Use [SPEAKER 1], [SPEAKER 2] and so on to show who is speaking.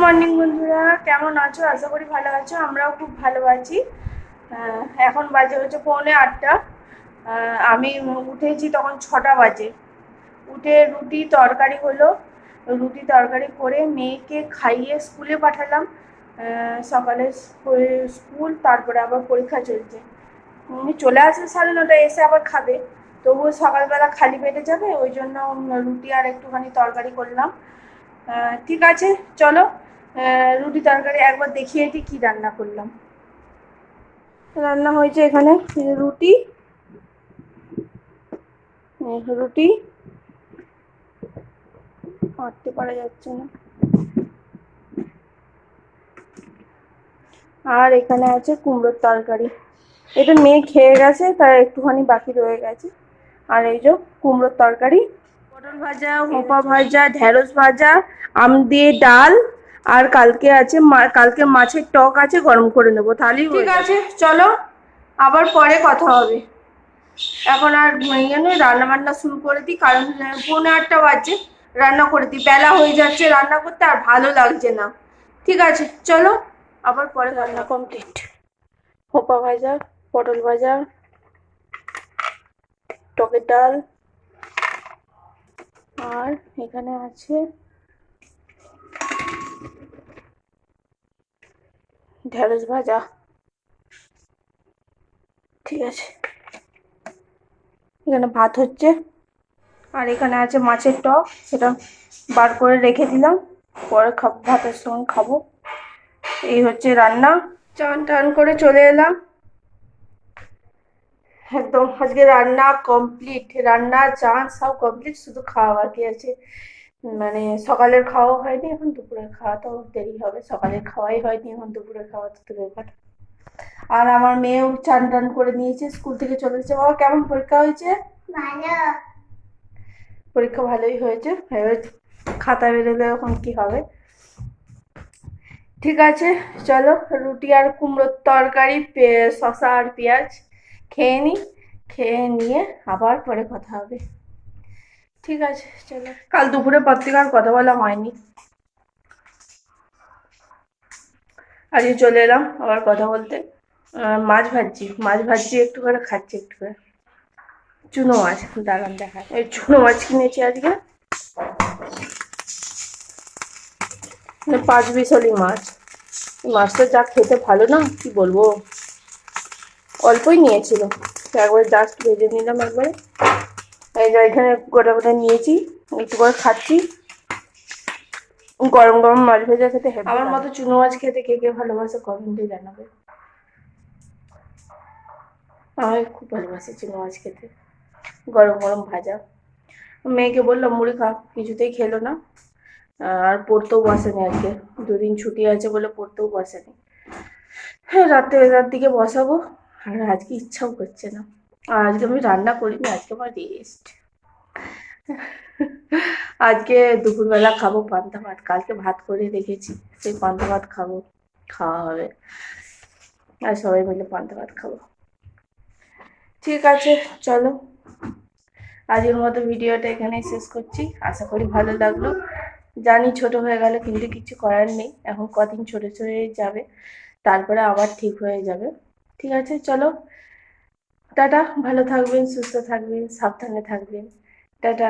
[SPEAKER 1] Morning বন্ধুরা, কেমন আছো? আশা করি ভালো আছো। আমরাও খুব ভালো আছি। এখন বাজে হচ্ছে 7:45। আমি উঠেছি তখন 6টা বাজে। উঠে রুটি তরকারি হলো, রুটি তরকারি করে মেয়েকে খাইয়ে স্কুলে পাঠালাম। সকালে স্কুল, তারপরে আবার পরীক্ষা চলছে। চলে আসবে 9:30, এসে আবার খাবে। তবুও সকালবেলা খালি পেটে যাবে, ওই জন্য রুটি আর একটুখানি তরকারি করলাম। ঠিক আছে, চলো রুটি তরকারি একবার দেখিয়ে দিই কী রান্না করলাম। রান্না হয়েছে এখানে রুটি, রুটি কাটতে পারা যাচ্ছে না, আর এখানে আছে কুমড়োর তরকারি। এটা মেয়ে খেয়ে গেছে, তাই একটুখানি বাকি রয়ে গেছে। আর এই যে কুমড়োর তরকারি, পটল ভাজা, হোপা ভাজা, ঢেঁড়স ভাজা, আম দিয়ে ডাল, আর কালকে আছে কালকে মাছের টক আছে, গরম করে নেবো তাহলেই। ঠিক আছে, চলো আবার পরে কথা হবে। এখন আর রান্না বান্না শুরু করে দিই, কারণ 8:45 বাজছে। রান্না করে দিই, বেলা হয়ে যাচ্ছে রান্না করতে, আর ভালো লাগছে না। ঠিক আছে, চলো আবার পরে। রান্না কমপ্লিট। হোপা ভাজা, পটল ভাজা, টকের ডাল, আর এখানে আছে ঢেঁড়স ভাজা। ঠিক আছে, এখানে ভাত হচ্ছে, আর এখানে আছে মাছের টক, সেটা বার করে রেখে দিলাম, পরে খাবো, ভাতের সঙ্গে খাবো। এই হচ্ছে রান্না। চান টান করে চলে এলাম, একদম আজকে রান্না কমপ্লিট। রান্না চান সব কমপ্লিট, শুধু খাওয়া বাকি আছে। মানে সকালের খাওয়া হয়নি, এখন দুপুরের খাওয়াটাও দেরি হবে। সকালের খাওয়াই হয়নি, এখন দুপুরের খাওয়া তো দূরের কথা। আর আমার মেয়েও চান টান করে নিয়েছে, স্কুল থেকে চলে এসেছে। বাবা, কেমন পরীক্ষা হয়েছে? ভালো। পরীক্ষা ভালোই হয়েছে। এবার খাতা বেরোলে এখন কি হবে। ঠিক আছে, চলো রুটি আর কুমড়োর তরকারি, শসা আর পেঁয়াজ খেয়ে নিই, খেয়ে নিয়ে আবার পরে কথা হবে। ঠিক আছে, চলো। কাল দুপুরে পত্রিকার কথা বলা হয়নি, আজকে চলে এলাম আবার কথা বলতে। মাছ ভাজছি একটু করে, খাচ্ছি একটু করে। চুনো মাছ, দাঁড়ান দেখা। এই চুনো মাছ কিনেছি আজকে, 5 বিশালি মাছ। মাছটা যা খেতে ভালো না, কি বলবো। অল্পই নিয়েছিল, একবারে জাস্ট ভেজে নিলাম একবারে। এই যে এখানে গোটা গোটা নিয়েছি, একটু করে খাচ্ছি। গরম গরম মাছ ভেজা খেতে হেভি। আমার মতো চুনো মাছ খেতে কে কে ভালোবাসে কমেন্টে জানাবে। আমি খুব ভালোবাসি চুনো মাছ খেতে, গরম গরম ভাজা। মেয়েকে বললাম মুড়ি খা, কিছুতেই খেলো না। আর পড়তেও বসেনি আজকে, 2 দিন ছুটি আছে বলে পড়তেও বসেনি। হ্যাঁ, রাতের দিকে বসাবো। আর আজকে ইচ্ছাও করছে না, আর আজকে আমি রান্না করিনি, আজকে আমার রেস্ট। আজকে দুপুরবেলা খাবো পান্তা ভাত, কালকে ভাত করে রেখেছি, সেই পান্তা ভাত খাবো, খাওয়া হবে, আর সবাই মিলে পান্তা ভাত খাবো। ঠিক আছে, চলো আজকের মতো ভিডিওটা এখানেই শেষ করছি। আশা করি ভালো লাগলো। জানি ছোট হয়ে গেল, কিন্তু কিছু করার নেই, এখন কদিন ছোট ছোট যাবে, তারপরে আবার ঠিক হয়ে যাবে। ঠিক আছে, চলো টাটা। ভালো থাকবেন, সুস্থ থাকবেন, সাবধানে থাকবেন। টাটা।